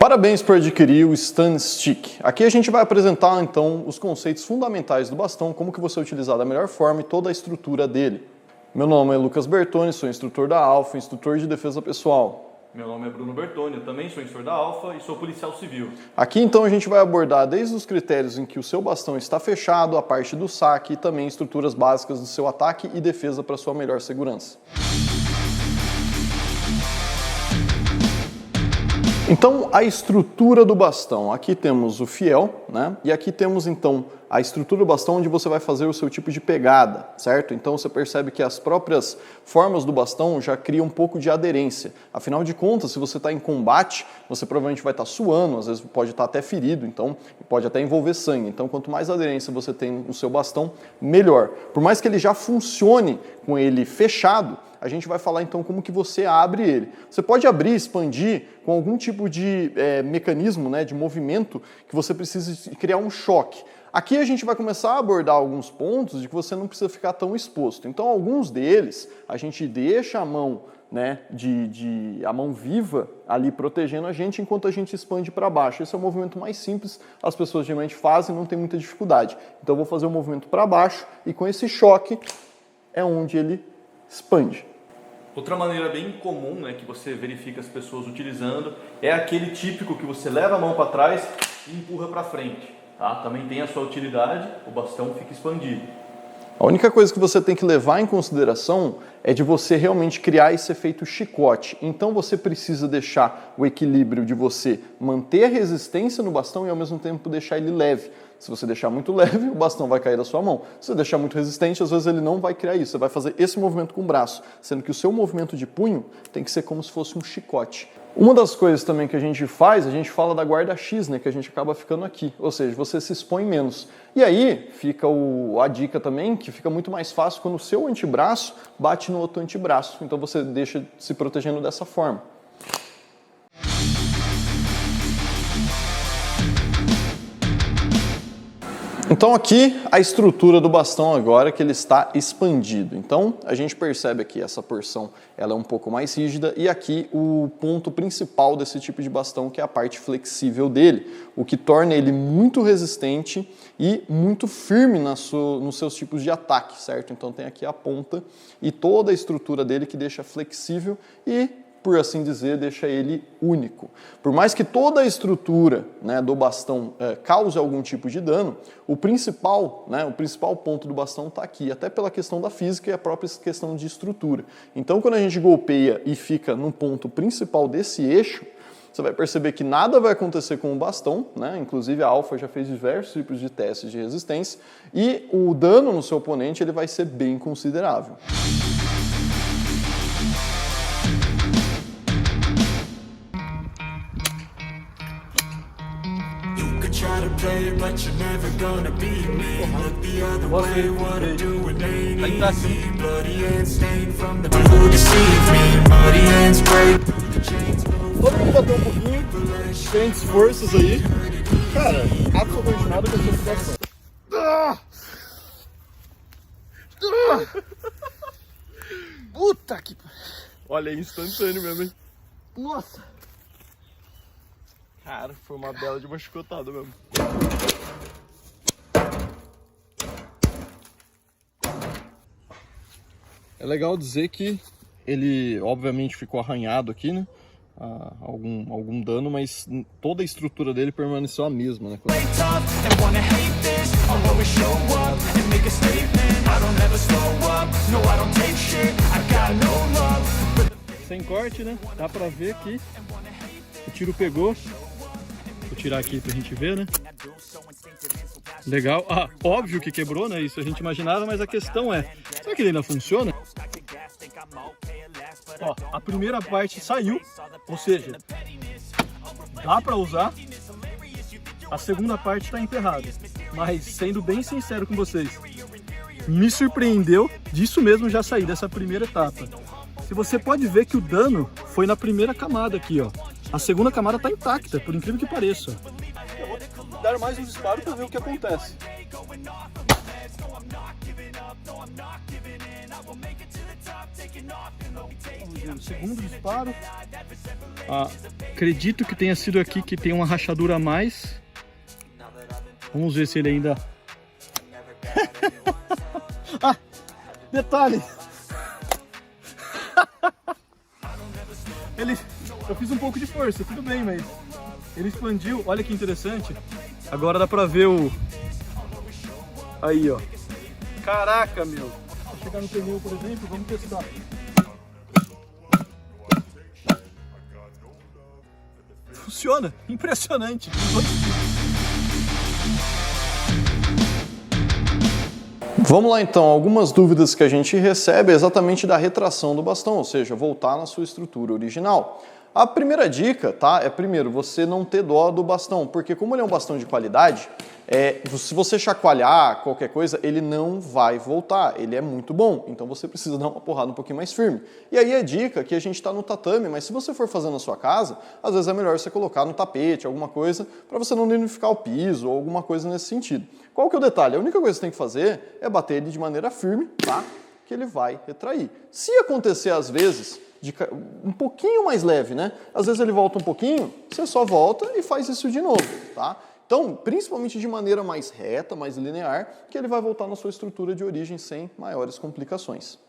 Parabéns por adquirir o Stun Stick. Aqui a gente vai apresentar então os conceitos fundamentais do bastão, como que você utilizar da melhor forma e toda a estrutura dele. Meu nome é Lucas Bertoni, sou instrutor da Alfa, instrutor de defesa pessoal. Meu nome é Bruno Bertoni, eu também sou instrutor da Alfa e sou policial civil. Aqui então a gente vai abordar desde os critérios em que o seu bastão está fechado, a parte do saque e também estruturas básicas do seu ataque e defesa para sua melhor segurança. Então, a estrutura do bastão. Aqui temos o fiel, né? E aqui temos, então, a estrutura do bastão onde você vai fazer o seu tipo de pegada, certo? Então, você percebe que as próprias formas do bastão já criam um pouco de aderência. Afinal de contas, se você está em combate, você provavelmente vai estar suando, às vezes pode estar até ferido, então pode até envolver sangue. Então, quanto mais aderência você tem no seu bastão, melhor. Por mais que ele já funcione com ele fechado, a gente vai falar então como que você abre ele. Você pode abrir, expandir com algum tipo de mecanismo, né, de movimento que você precisa criar um choque. Aqui a gente vai começar a abordar alguns pontos de que você não precisa ficar tão exposto. Então alguns deles a gente deixa a mão, né, a mão viva ali protegendo a gente enquanto a gente expande para baixo. Esse é o movimento mais simples, as pessoas geralmente fazem, não tem muita dificuldade. Então eu vou fazer o movimento para baixo e com esse choque é onde ele expande. Outra maneira bem comum, né, que você verifica as pessoas utilizando é aquele típico que você leva a mão para trás e empurra para frente. Tá? Também tem a sua utilidade, o bastão fica expandido. A única coisa que você tem que levar em consideração é de você realmente criar esse efeito chicote. Então você precisa deixar o equilíbrio de você manter a resistência no bastão e ao mesmo tempo deixar ele leve. Se você deixar muito leve, o bastão vai cair da sua mão. Se você deixar muito resistente, às vezes ele não vai criar isso. Você vai fazer esse movimento com o braço, sendo que o seu movimento de punho tem que ser como se fosse um chicote. Uma das coisas também que a gente faz, a gente fala da guarda X, né, que a gente acaba ficando aqui. Ou seja, você se expõe menos. E aí fica a dica também, que fica muito mais fácil quando o seu antebraço bate no outro antebraço. Então você deixa se protegendo dessa forma. Então aqui a estrutura do bastão agora que ele está expandido. Então a gente percebe aqui essa porção ela é um pouco mais rígida e aqui o ponto principal desse tipo de bastão que é a parte flexível dele, o que torna ele muito resistente e muito firme nos seus tipos de ataque, certo? Então tem aqui a ponta e toda a estrutura dele que deixa flexível e, por assim dizer, deixa ele único. Por mais que toda a estrutura, né, do bastão cause algum tipo de dano, o principal ponto do bastão está aqui, até pela questão da física e a própria questão de estrutura. Então, quando a gente golpeia e fica no ponto principal desse eixo, você vai perceber que nada vai acontecer com o bastão, né? Inclusive a Alfa já fez diversos tipos de testes de resistência, e o dano no seu oponente ele vai ser bem considerável. Try to play it, but you're never gonna beat me. Look the other way, what I do it ain't easy. Bloody and stained from the blue deceive me. Muddy and spray. Todo mundo bateu um pouquinho, diferentes forças aí. Cara, absolutamente nada que eu sou bastão. Puta que... Olha, é instantâneo mesmo, hein? Nossa! Cara, foi uma bela de uma chicotada mesmo. É legal dizer que ele, obviamente, ficou arranhado aqui, né? Algum dano, mas toda a estrutura dele permaneceu a mesma, né? Sem corte, né? Dá pra ver que o tiro pegou. Vou tirar aqui pra gente ver, né? Legal. Ah, óbvio que quebrou, né? Isso a gente imaginava, mas a questão é, será que ele ainda funciona? Ó, a primeira parte saiu, ou seja, dá pra usar. A segunda parte está emperrada. Mas, sendo bem sincero com vocês, me surpreendeu disso mesmo já sair dessa primeira etapa. Se você pode ver que o dano foi na primeira camada aqui, ó. A segunda camada está intacta, por incrível que pareça. Eu vou dar mais um disparo para ver o que acontece. going off of my meds. No, I'm not giving up, no, I'm not giving in. I will make it to the top, taking off and low take it. Segundo disparo. Acredito que tenha sido aqui que tem uma rachadura a mais. Vamos ver se ele ainda... Ah, detalhe! Eu fiz um pouco de força, tudo bem, mas ele expandiu. Olha que interessante. Agora dá pra ver o... Aí, ó. Caraca, meu. Vou chegar no pneu, por exemplo, vamos testar. Funciona, impressionante. Vamos lá então, algumas dúvidas que a gente recebe é exatamente da retração do bastão, ou seja, voltar na sua estrutura original. A primeira dica, tá, é primeiro você não ter dó do bastão, porque como ele é um bastão de qualidade, se você chacoalhar qualquer coisa, ele não vai voltar, ele é muito bom, então você precisa dar uma porrada um pouquinho mais firme. E aí a dica que a gente está no tatame, mas se você for fazer na sua casa, às vezes é melhor você colocar no tapete, alguma coisa, para você não danificar o piso ou alguma coisa nesse sentido. Qual que é o detalhe? A única coisa que você tem que fazer é bater ele de maneira firme, tá? Que ele vai retrair. Se acontecer às vezes um pouquinho mais leve, né? Às vezes ele volta um pouquinho, você só volta e faz isso de novo, tá? Então, principalmente de maneira mais reta, mais linear, que ele vai voltar na sua estrutura de origem sem maiores complicações.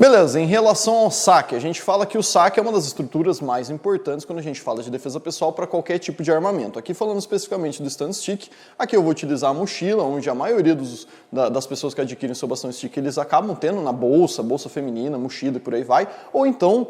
Beleza, em relação ao saque, a gente fala que o saque é uma das estruturas mais importantes quando a gente fala de defesa pessoal para qualquer tipo de armamento. Aqui falando especificamente do stand stick, aqui eu vou utilizar a mochila, onde a maioria das pessoas que adquirem seu bastão stick, eles acabam tendo na bolsa bolsa feminina, mochila e por aí vai, ou então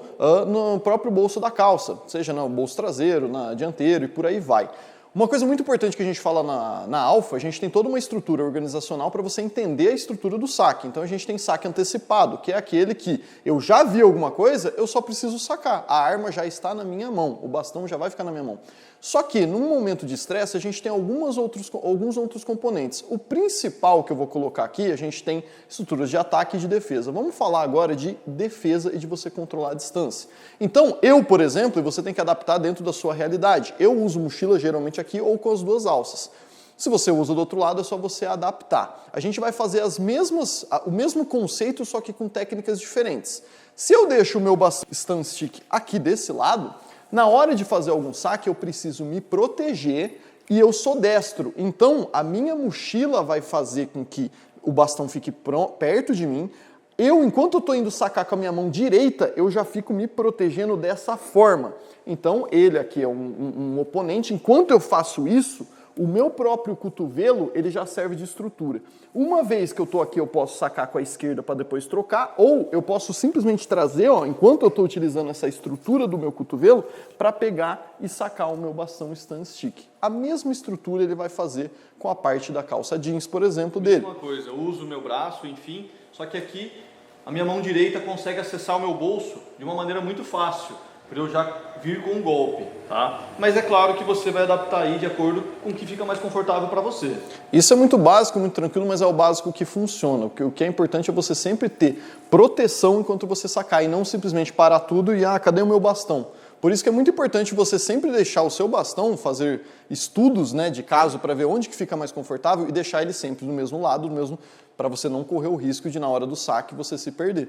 no próprio bolso da calça, seja no bolso traseiro, na dianteiro e por aí vai. Uma coisa muito importante que a gente fala na Alpha, a gente tem toda uma estrutura organizacional para você entender a estrutura do saque. Então a gente tem saque antecipado, que é aquele que eu já vi alguma coisa, eu só preciso sacar. A arma já está na minha mão, o bastão já vai ficar na minha mão. Só que num momento de estresse a gente tem alguns outros componentes. O principal que eu vou colocar aqui, a gente tem estruturas de ataque e de defesa. Vamos falar agora de defesa e de você controlar a distância. Então eu, por exemplo, e você tem que adaptar dentro da sua realidade. Eu uso mochila geralmente aqui ou com as duas alças. Se você usa do outro lado, é só você adaptar. A gente vai fazer o mesmo conceito, só que com técnicas diferentes. Se eu deixo o meu bastão stick aqui desse lado, na hora de fazer algum saque, eu preciso me proteger e eu sou destro. Então, a minha mochila vai fazer com que o bastão fique perto de mim. Enquanto eu estou indo sacar com a minha mão direita, eu já fico me protegendo dessa forma. Então, ele aqui é um oponente. Enquanto eu faço isso, o meu próprio cotovelo, ele já serve de estrutura. Uma vez que eu estou aqui, eu posso sacar com a esquerda para depois trocar, ou eu posso simplesmente trazer, ó, enquanto eu estou utilizando essa estrutura do meu cotovelo, para pegar e sacar o meu bastão stand stick. A mesma estrutura ele vai fazer com a parte da calça jeans, por exemplo, dele. Mesma coisa, eu uso o meu braço, enfim, só que aqui a minha mão direita consegue acessar o meu bolso de uma maneira muito fácil, para eu já vir com um golpe, tá? Mas é claro que você vai adaptar aí de acordo com o que fica mais confortável para você. Isso é muito básico, muito tranquilo, mas é o básico que funciona. O que é importante é você sempre ter proteção enquanto você sacar e não simplesmente parar tudo e, cadê o meu bastão? Por isso que é muito importante você sempre deixar o seu bastão, fazer estudos, né, de caso para ver onde que fica mais confortável e deixar ele sempre do mesmo lado, para você não correr o risco de na hora do saque você se perder.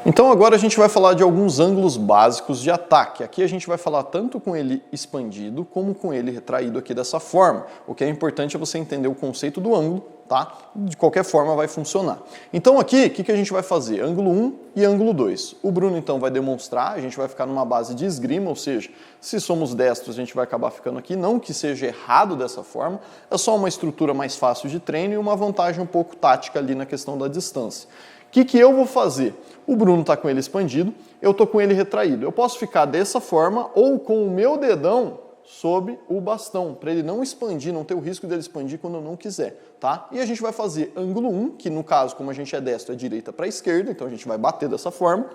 Então agora a gente vai falar de alguns ângulos básicos de ataque. Aqui a gente vai falar tanto com ele expandido como com ele retraído aqui dessa forma. O que é importante é você entender o conceito do ângulo, tá? De qualquer forma vai funcionar. Então aqui, o que a gente vai fazer? Ângulo 1 e ângulo 2. O Bruno então vai demonstrar, a gente vai ficar numa base de esgrima, ou seja, se somos destros a gente vai acabar ficando aqui, não que seja errado dessa forma, é só uma estrutura mais fácil de treino e uma vantagem um pouco tática ali na questão da distância. O que eu vou fazer? O Bruno está com ele expandido, eu estou com ele retraído. Eu posso ficar dessa forma ou com o meu dedão sob o bastão, para ele não expandir, não ter o risco dele expandir quando eu não quiser, tá? E a gente vai fazer ângulo 1, que no caso, como a gente é destro, é direita para esquerda, então a gente vai bater dessa forma.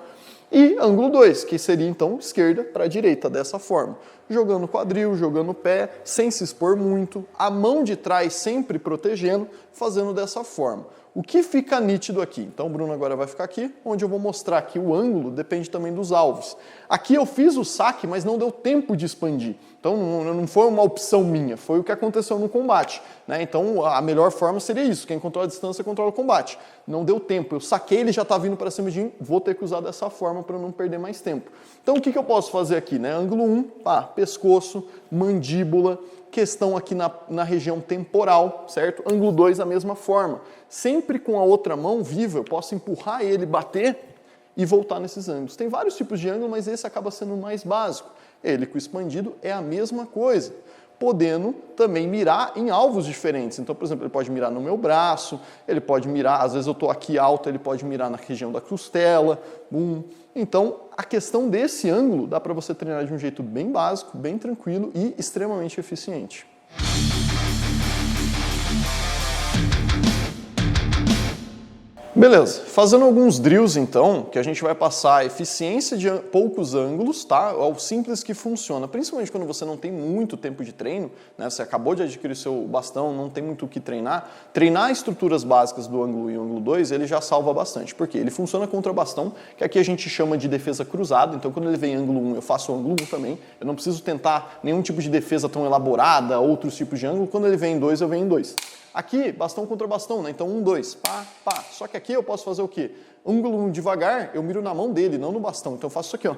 E ângulo 2, que seria então esquerda para direita, dessa forma. Jogando quadril, jogando pé, sem se expor muito, a mão de trás sempre protegendo, fazendo dessa forma. O que fica nítido aqui? Então o Bruno agora vai ficar aqui, onde eu vou mostrar que o ângulo depende também dos alvos. Aqui eu fiz o saque, mas não deu tempo de expandir. Então não foi uma opção minha, foi o que aconteceu no combate, né? Então a melhor forma seria isso, quem controla a distância controla o combate. Não deu tempo, eu saquei, ele já está vindo para cima de mim, vou ter que usar dessa forma para não perder mais tempo. Então o que eu posso fazer aqui, né? Ângulo 1, pescoço, mandíbula, questão aqui na região temporal, certo? Ângulo 2, da mesma forma. Sempre com a outra mão viva, eu posso empurrar ele, bater e voltar nesses ângulos. Tem vários tipos de ângulo, mas esse acaba sendo o mais básico. Ele com o expandido é a mesma coisa, podendo também mirar em alvos diferentes. Então, por exemplo, ele pode mirar no meu braço, ele pode mirar, às vezes eu estou aqui alto, ele pode mirar na região da costela, Então, a questão desse ângulo dá para você treinar de um jeito bem básico, bem tranquilo e extremamente eficiente. Beleza, fazendo alguns drills então, que a gente vai passar a eficiência de poucos ângulos, tá? É o simples que funciona, principalmente quando você não tem muito tempo de treino, né? Você acabou de adquirir seu bastão, não tem muito o que treinar. Treinar estruturas básicas do ângulo 1 e ângulo 2, ele já salva bastante, porque ele funciona contra bastão, que aqui a gente chama de defesa cruzada, então quando ele vem em ângulo 1, eu faço o ângulo 1 também, eu não preciso tentar nenhum tipo de defesa tão elaborada, outros tipos de ângulo, quando ele vem em 2, eu venho em 2. Aqui, bastão contra bastão, né? Então 1, 2, pá. Só que aqui eu posso fazer o quê? Ângulo 1 devagar, eu miro na mão dele, não no bastão. Então eu faço isso aqui, ó.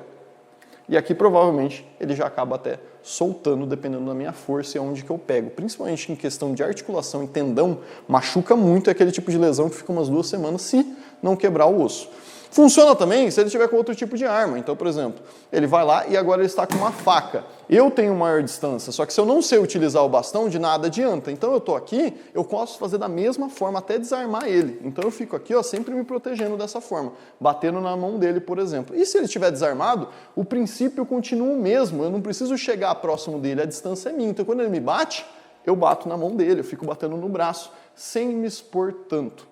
E aqui provavelmente ele já acaba até soltando, dependendo da minha força e onde que eu pego. Principalmente em questão de articulação e tendão, machuca muito, é aquele tipo de lesão que fica umas 2 semanas se não quebrar o osso. Funciona também se ele tiver com outro tipo de arma. Então, por exemplo, ele vai lá e agora ele está com uma faca. Eu tenho maior distância, só que se eu não sei utilizar o bastão, de nada adianta. Então eu estou aqui, eu posso fazer da mesma forma, até desarmar ele. Então eu fico aqui, ó, sempre me protegendo dessa forma, batendo na mão dele, por exemplo. E se ele estiver desarmado, o princípio continua o mesmo. Eu não preciso chegar próximo dele, a distância é minha. Então quando ele me bate, eu bato na mão dele, eu fico batendo no braço, sem me expor tanto.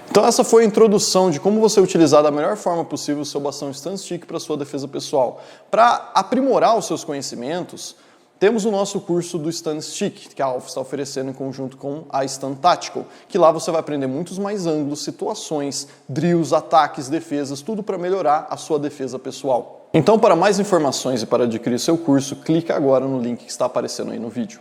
Então essa foi a introdução de como você utilizar da melhor forma possível o seu bastão Stun Stick para sua defesa pessoal. Para aprimorar os seus conhecimentos, temos o nosso curso do Stun Stick, que a Alpha está oferecendo em conjunto com a Stun Tactical, que lá você vai aprender muitos mais ângulos, situações, drills, ataques, defesas, tudo para melhorar a sua defesa pessoal. Então, para mais informações e para adquirir seu curso, clique agora no link que está aparecendo aí no vídeo.